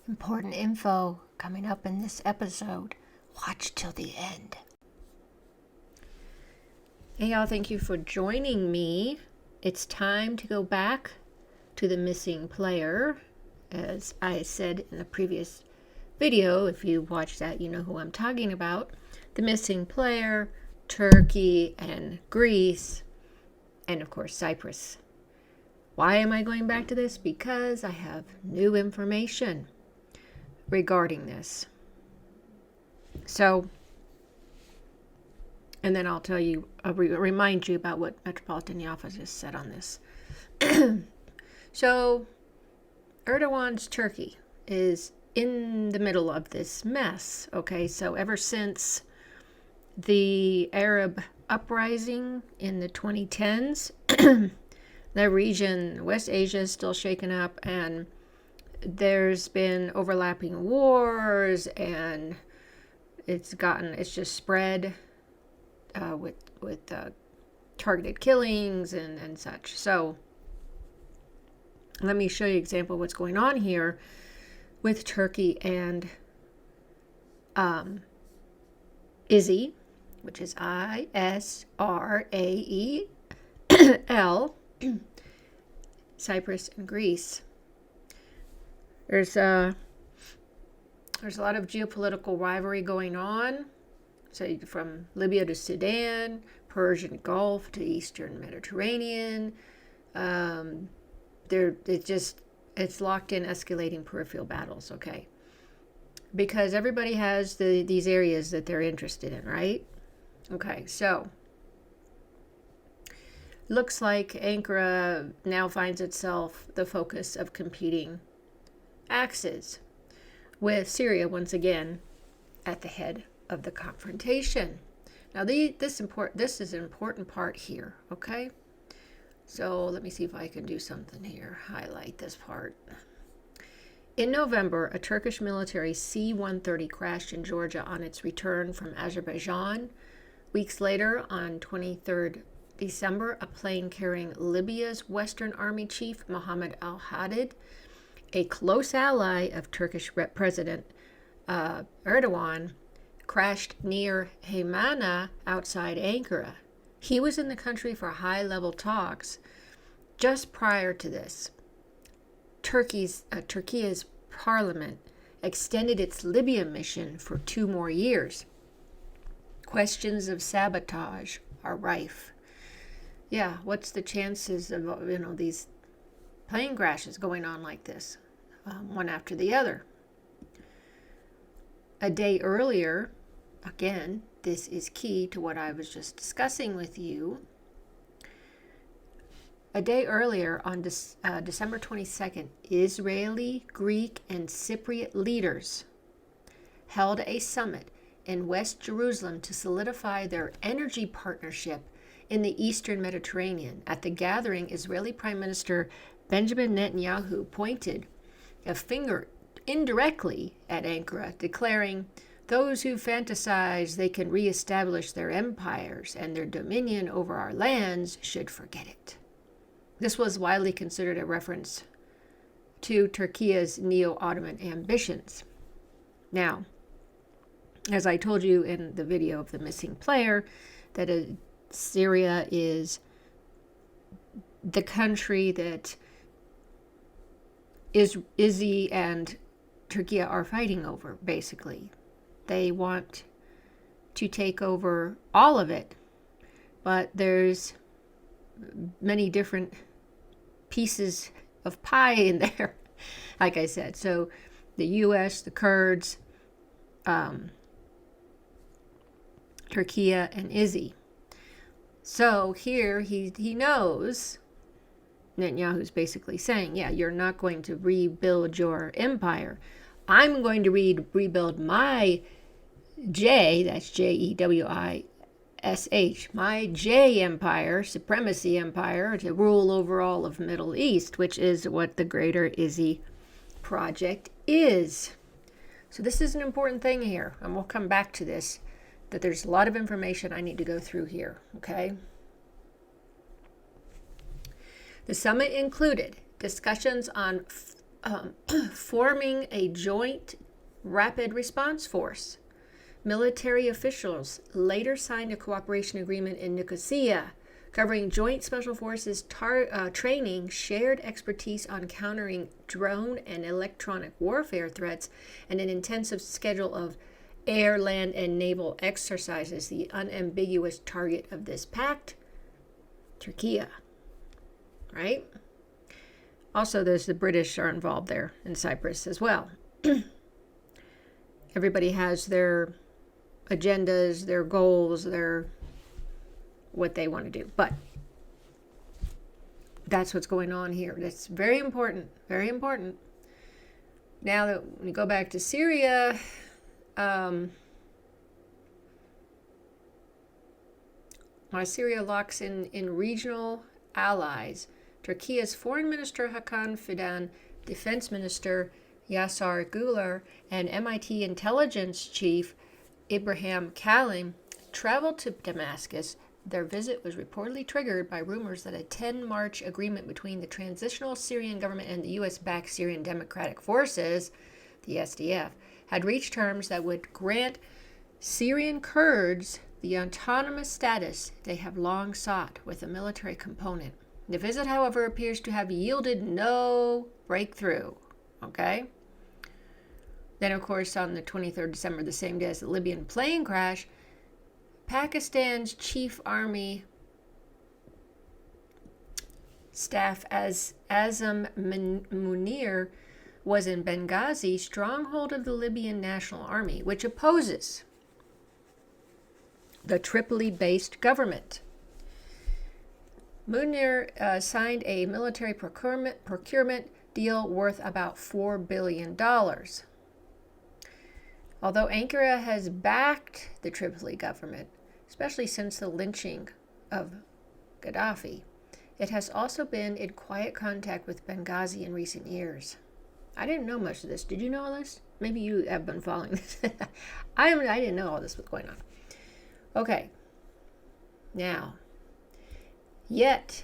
Important info coming up in this episode. Watch till the end. Hey y'all, thank you for joining me. It's time to go back to the missing player. As I said in the previous video, if you watched that, you know who I'm talking about. The missing player, Turkey and Greece, and of course Cyprus. Why am I going back to this? Because I have new information regarding this. So, and then I'll tell you, I'll remind you about what Metropolitan Jaffa just said on this. So, Erdogan's Turkey is in the middle of this mess. Okay, so ever since the Arab uprising in the 2010s, the region, West Asia, is still shaken up, and there's been overlapping wars, and it's just spread with targeted killings and such. So let me show you an example of what's going on here with Turkey and ISRAEL, which is ISRAEL, Cyprus and Greece. There's a lot of geopolitical rivalry going on, say from Libya to Sudan, Persian Gulf to Eastern Mediterranean. It's locked in escalating peripheral battles, okay? Because everybody has these areas that they're interested in, right? Okay, so looks like Ankara now finds itself the focus of competing axes, with Syria once again at the head of the confrontation. Now this is an important part here, okay? So let me see if I can do something here. Highlight this part. In November, a Turkish military C-130 crashed in Georgia on its return from Azerbaijan. Weeks later, on 23rd December, a plane carrying Libya's Western Army Chief Mohammed al-Hadid, a close ally of Turkish President Erdogan, crashed near Haymana outside Ankara. He was in the country for high-level talks. Just prior to this, Turkey's parliament extended its Libya mission for 2 more years. Questions of sabotage are rife. Yeah, what's the chances of these plane crashes going on like this, one after the other? A day earlier, again, this is key to what I was just discussing with you. A day earlier, on December 22nd, Israeli, Greek, and Cypriot leaders held a summit in West Jerusalem to solidify their energy partnership in the Eastern Mediterranean. At the gathering, Israeli Prime Minister Benjamin Netanyahu pointed a finger indirectly at Ankara, declaring, "Those who fantasize they can reestablish their empires and their dominion over our lands should forget it." This was widely considered a reference to Turkey's neo-Ottoman ambitions. Now, as I told you in the video of the missing player, that Syria is the country that Izzy and Turkey are fighting over, basically. They want to take over all of it, but there's many different pieces of pie in there, like I said. So the U.S., the Kurds, Turkey, and Izzy. So here he knows, Netanyahu's basically saying, yeah, you're not going to rebuild your empire. I'm going to rebuild my that's Jewish, my J empire, supremacy empire, to rule over all of Middle East, which is what the Greater Izzy Project is. So this is an important thing here, and we'll come back to this, that there's a lot of information I need to go through here, okay? The summit included discussions on forming a joint rapid response force. Military officials later signed a cooperation agreement in Nicosia, covering joint special forces training, shared expertise on countering drone and electronic warfare threats, and an intensive schedule of air, land, and naval exercises. The unambiguous target of this pact, Turkey, right? Also, there's the British are involved there in Cyprus as well. Everybody has their agendas, their goals, their what they want to do. But that's what's going on here. That's very important, very important. Now that we go back to Syria, Syria locks in regional allies. Turkey's Foreign Minister Hakan Fidan, Defense Minister Yasar Güler, and MIT intelligence chief Ibrahim Kalim traveled to Damascus. Their visit was reportedly triggered by rumors that a 10-March agreement between the transitional Syrian government and the U.S.-backed Syrian Democratic Forces, the SDF, had reached terms that would grant Syrian Kurds the autonomous status they have long sought with a military component. The visit, however, appears to have yielded no breakthrough. Okay? Then, of course, on the 23rd December, the same day as the Libyan plane crash, Pakistan's chief army staff Azam Munir was in Benghazi, stronghold of the Libyan National Army, which opposes the Tripoli-based government. Munir signed a military procurement deal worth about $4 billion. Although Ankara has backed the Tripoli government, especially since the lynching of Gaddafi, it has also been in quiet contact with Benghazi in recent years. I didn't know much of this. Did you know all this? Maybe you have been following this. I didn't know all this was going on. Okay. Now, yet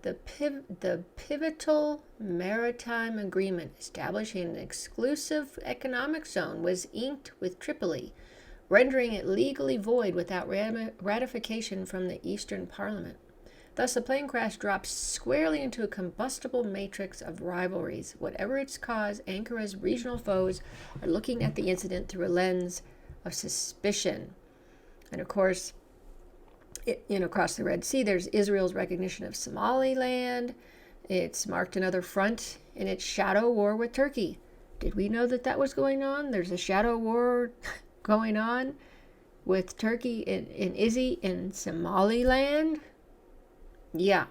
the pivotal maritime agreement establishing an exclusive economic zone was inked with Tripoli, rendering it legally void without ratification from the Eastern Parliament. Thus, the plane crash drops squarely into a combustible matrix of rivalries. Whatever its cause, Ankara's regional foes are looking at the incident through a lens of suspicion. And of course, across the Red Sea, there's Israel's recognition of Somaliland. It's marked another front in its shadow war with Turkey. Did we know that was going on? There's a shadow war going on with Turkey in Izzy in Somaliland. Yeah.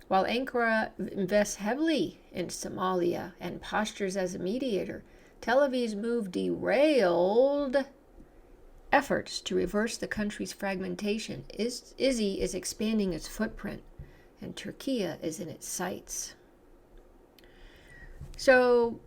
While Ankara invests heavily in Somalia and postures as a mediator, Tel Aviv's move derailed efforts to reverse the country's fragmentation. Izzy is expanding its footprint, and Turkey is in its sights. So,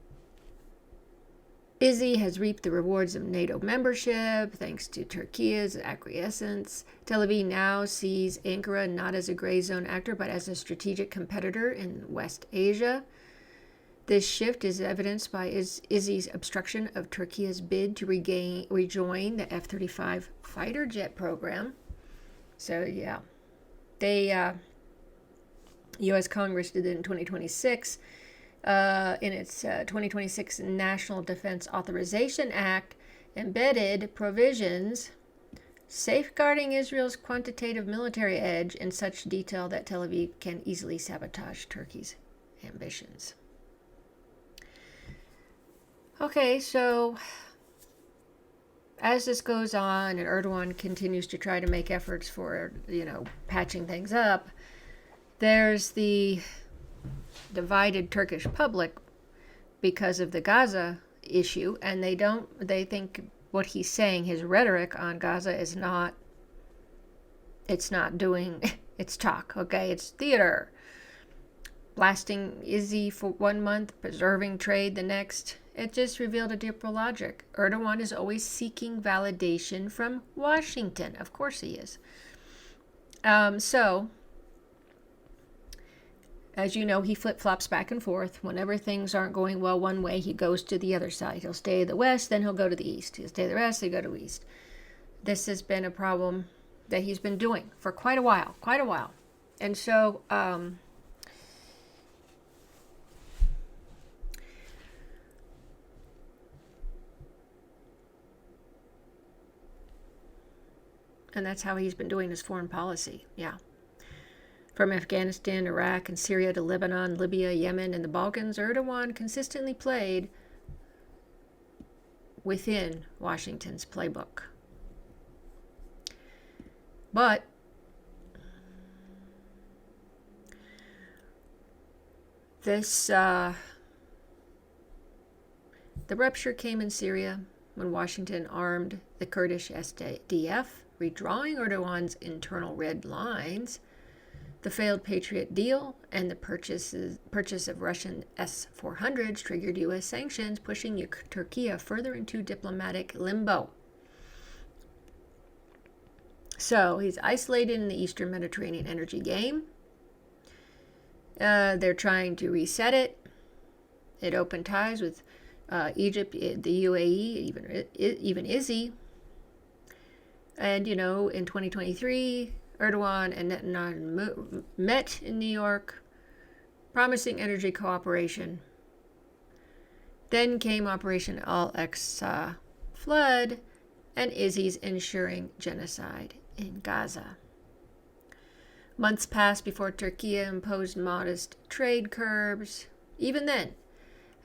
Izzy has reaped the rewards of NATO membership thanks to Turkey's acquiescence. Tel Aviv now sees Ankara not as a gray zone actor, but as a strategic competitor in West Asia. This shift is evidenced by Izzy's obstruction of Turkey's bid to rejoin the F-35 fighter jet program. So, yeah. U.S. Congress did it in 2026. In its 2026 National Defense Authorization Act, embedded provisions safeguarding Israel's quantitative military edge in such detail that Tel Aviv can easily sabotage Turkey's ambitions. Okay, so as this goes on and Erdogan continues to try to make efforts for, patching things up, there's the divided Turkish public because of the Gaza issue, and they think what he's saying, his rhetoric on Gaza it's not doing its talk, okay? It's theater. Blasting Izzy for 1 month, preserving trade the next. It just revealed a deeper logic. Erdogan is always seeking validation from Washington. Of course he is. as you know, he flip-flops back and forth. Whenever things aren't going well one way, he goes to the other side. He'll stay the west, then he'll go to the east. He'll stay the west, he'll go to the east. This has been a problem that he's been doing for quite a while. And so, and that's how he's been doing his foreign policy. Yeah. From Afghanistan, Iraq, and Syria to Lebanon, Libya, Yemen, and the Balkans, Erdogan consistently played within Washington's playbook. But this, the rupture came in Syria when Washington armed the Kurdish SDF, redrawing Erdogan's internal red lines. The failed Patriot deal and the purchase of Russian S-400s triggered U.S. sanctions, pushing Turkey further into diplomatic limbo. So he's isolated in the Eastern Mediterranean energy game. They're trying to reset it. It opened ties with Egypt, the UAE, even ISI. And, in 2023, Erdogan and Netanyahu met in New York, promising energy cooperation. Then came Operation Al-Aqsa Flood and ISIS ensuring genocide in Gaza. Months passed before Turkey imposed modest trade curbs. Even then,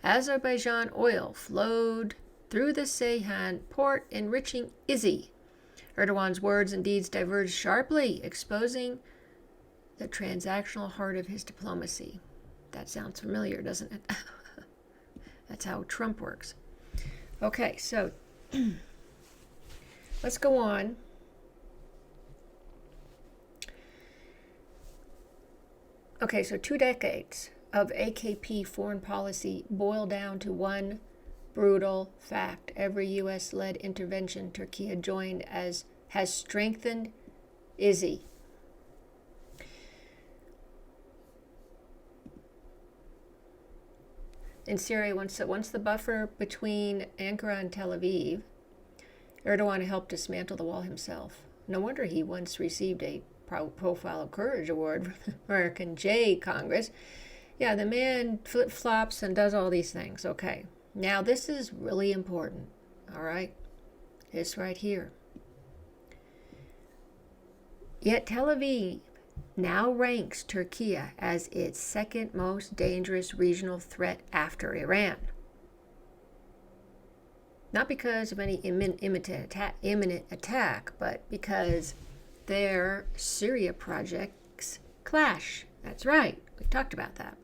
Azerbaijan oil flowed through the Ceyhan port, enriching ISIS. Erdogan's words and deeds diverged sharply, exposing the transactional heart of his diplomacy. That sounds familiar, doesn't it? That's how Trump works. Okay, so let's go on. Okay, so 2 decades of AKP foreign policy boil down to one brutal fact. Every U.S.-led intervention Turkey had joined has strengthened ISIS. In Syria, once the buffer between Ankara and Tel Aviv, Erdogan helped dismantle the wall himself. No wonder he once received a Profile of Courage Award from the American J Congress. Yeah, the man flip-flops and does all these things. Okay. Now, this is really important, all right? It's right here. Yet Tel Aviv now ranks Turkey as its second most dangerous regional threat after Iran. Not because of any imminent attack, but because their Syria projects clash. That's right. We talked about that.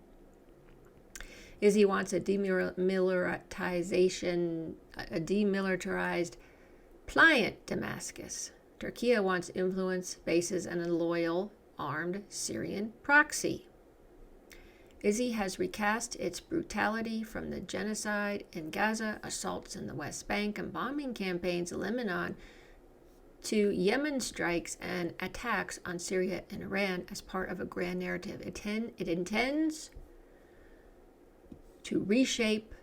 ISIS wants a demilitarized, pliant Damascus. Turkey wants influence, bases, and a loyal, armed Syrian proxy. ISIS has recast its brutality from the genocide in Gaza, assaults in the West Bank, and bombing campaigns in Lebanon to Yemen strikes and attacks on Syria and Iran as part of a grand narrative. It intends to reshape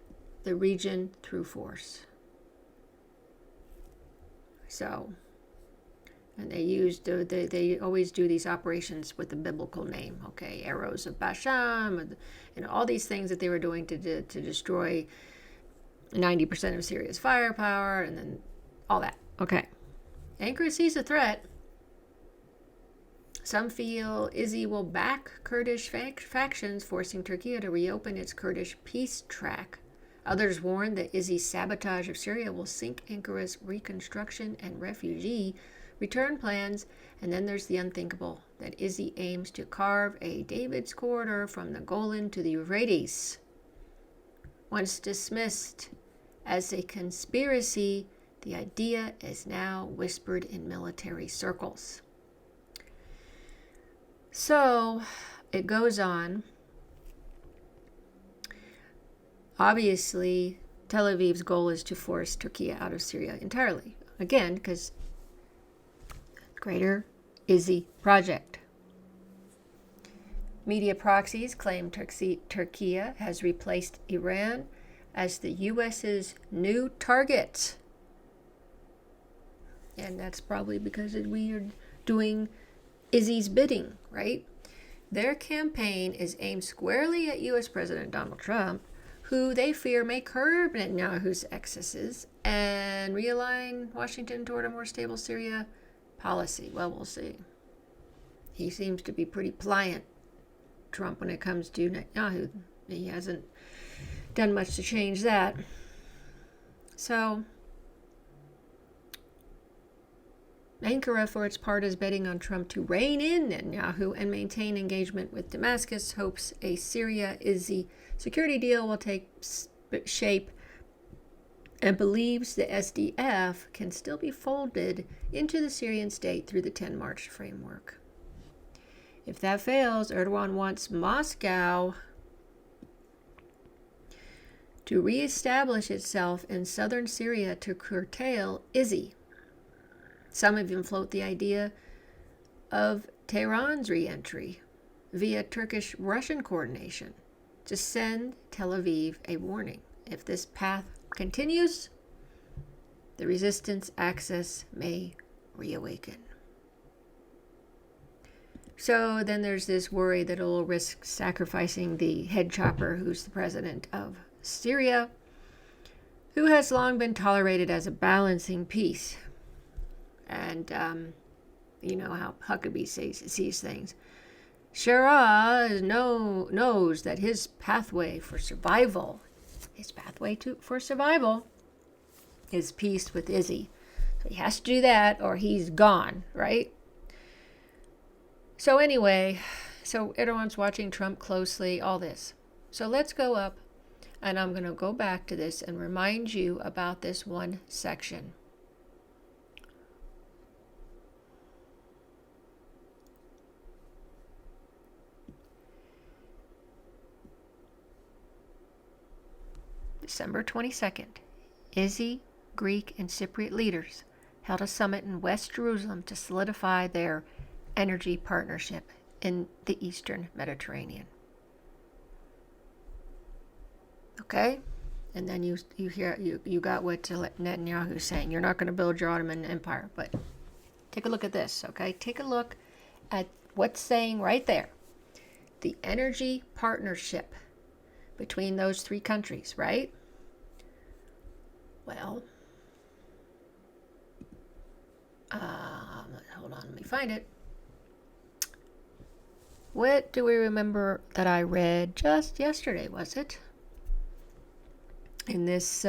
the region through force. So, and they always do these operations with the biblical name, okay? Arrows of Basham, and all these things that they were doing to destroy 90% of Syria's firepower, and then all that. Okay. Ankara sees a threat. Some feel ISIS will back Kurdish factions, forcing Turkey to reopen its Kurdish peace track. Others warn that ISIS' sabotage of Syria will sink Ankara's reconstruction and refugee return plans. And then there's the unthinkable, that ISIS aims to carve a David's corridor from the Golan to the Euphrates. Once dismissed as a conspiracy, the idea is now whispered in military circles. So it goes on. Obviously, Tel Aviv's goal is to force Turkey out of Syria entirely. Again, because greater ISIS project. Media proxies claim Turkey has replaced Iran as the U.S.'s new target. And that's probably because we are doing Izzy's bidding, right? Their campaign is aimed squarely at U.S. President Donald Trump, who they fear may curb Netanyahu's excesses and realign Washington toward a more stable Syria policy. Well, we'll see. He seems to be pretty pliant, Trump, when it comes to Netanyahu. He hasn't done much to change that. So, Ankara, for its part, is betting on Trump to rein in Netanyahu and maintain engagement with Damascus, hopes a Syria-Izzy security deal will take shape, and believes the SDF can still be folded into the Syrian state through the 10 March framework. If that fails, Erdogan wants Moscow to reestablish itself in southern Syria to curtail Izzy. Some even float the idea of Tehran's re-entry via Turkish-Russian coordination to send Tel Aviv a warning. If this path continues, the resistance axis may reawaken. So then there's this worry that it will risk sacrificing the head chopper, who's the president of Syria, who has long been tolerated as a balancing piece. And you know how Huckabee sees things. Shiraz knows that his pathway for survival is peace with Izzy. So he has to do that or he's gone, right? So anyway, Erdogan's watching Trump closely, all this. So let's go up, and I'm going to go back to this and remind you about this one section. December 22nd, Izzy, Greek, and Cypriot leaders held a summit in West Jerusalem to solidify their energy partnership in the Eastern Mediterranean. Okay? And then you got what Netanyahu's saying. You're not going to build your Ottoman Empire, but take a look at this, okay? Take a look at what's saying right there. The energy partnership between those three countries, right? Well, hold on, let me find it. What do we remember that I read just yesterday, was it? In this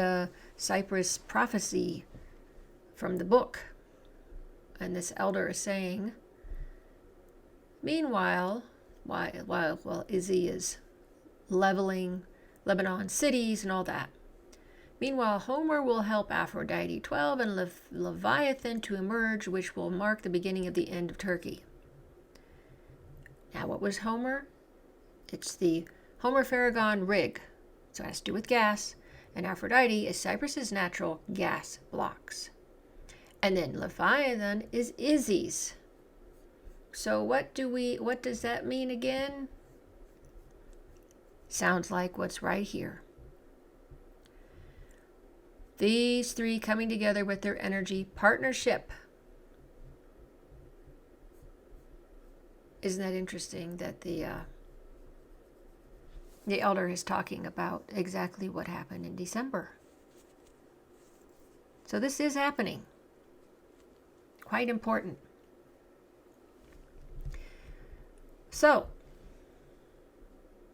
Cyprus prophecy from the book. And this elder is saying, meanwhile, while Izzy is leveling Lebanon cities and all that. Meanwhile, Homer will help Aphrodite 12 and Leviathan to emerge, which will mark the beginning of the end of Turkey. Now, what was Homer? It's the Homer-Farragon rig. So it has to do with gas. And Aphrodite is Cyprus's natural gas blocks. And then Leviathan is Izzy's. So what does that mean again? Sounds like what's right here. These three coming together with their energy partnership. Isn't that interesting that the elder is talking about exactly what happened in December? So this is happening. Quite important. So,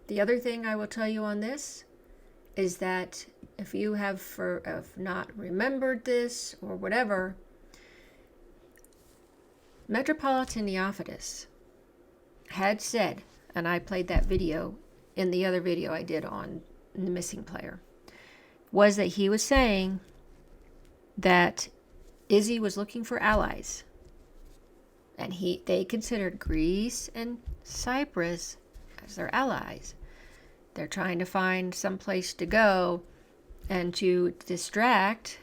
the other thing I will tell you on this is that if you have not remembered this or whatever, Metropolitan Neophytus had said, and I played that video in the other video I did on the missing player, was that he was saying that Izzy was looking for allies, and they considered Greece and Cyprus as their allies. They're trying to find some place to go and to distract,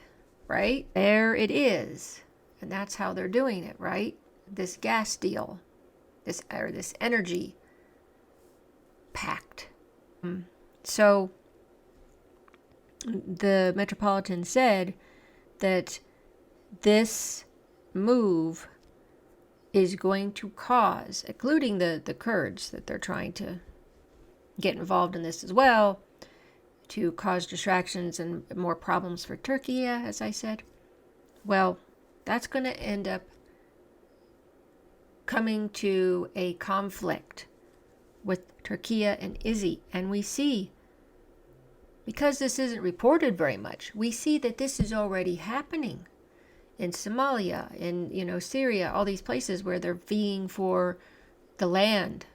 right? There it is. And that's how they're doing it, right? This gas deal, this energy So the Metropolitan said that this move is going to cause, including the Kurds, that they're trying to get involved in this as well, to cause distractions and more problems for Turkey, as I said. Well, that's going to end up coming to a conflict with Turkey and Izzy. And we see, because this isn't reported very much, we see that this is already happening in Somalia, in Syria, all these places where they're vying for the land.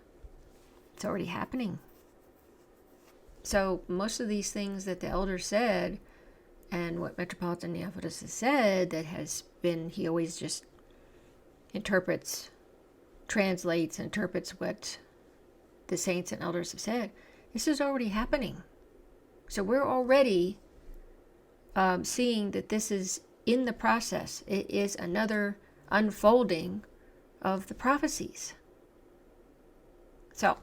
It's already happening. So most of these things that the elder said, and what Metropolitan Neophytus has said, that has been, he always just translates, interprets what the saints and elders have said. This is already happening. So we're already seeing that this is in the process. It is another unfolding of the prophecies. So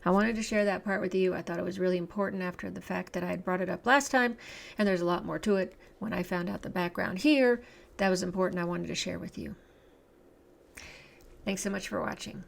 I wanted to share that part with you. I thought it was really important after the fact that I had brought it up last time, and there's a lot more to it. When I found out the background here, that was important. I wanted to share with you. Thanks so much for watching.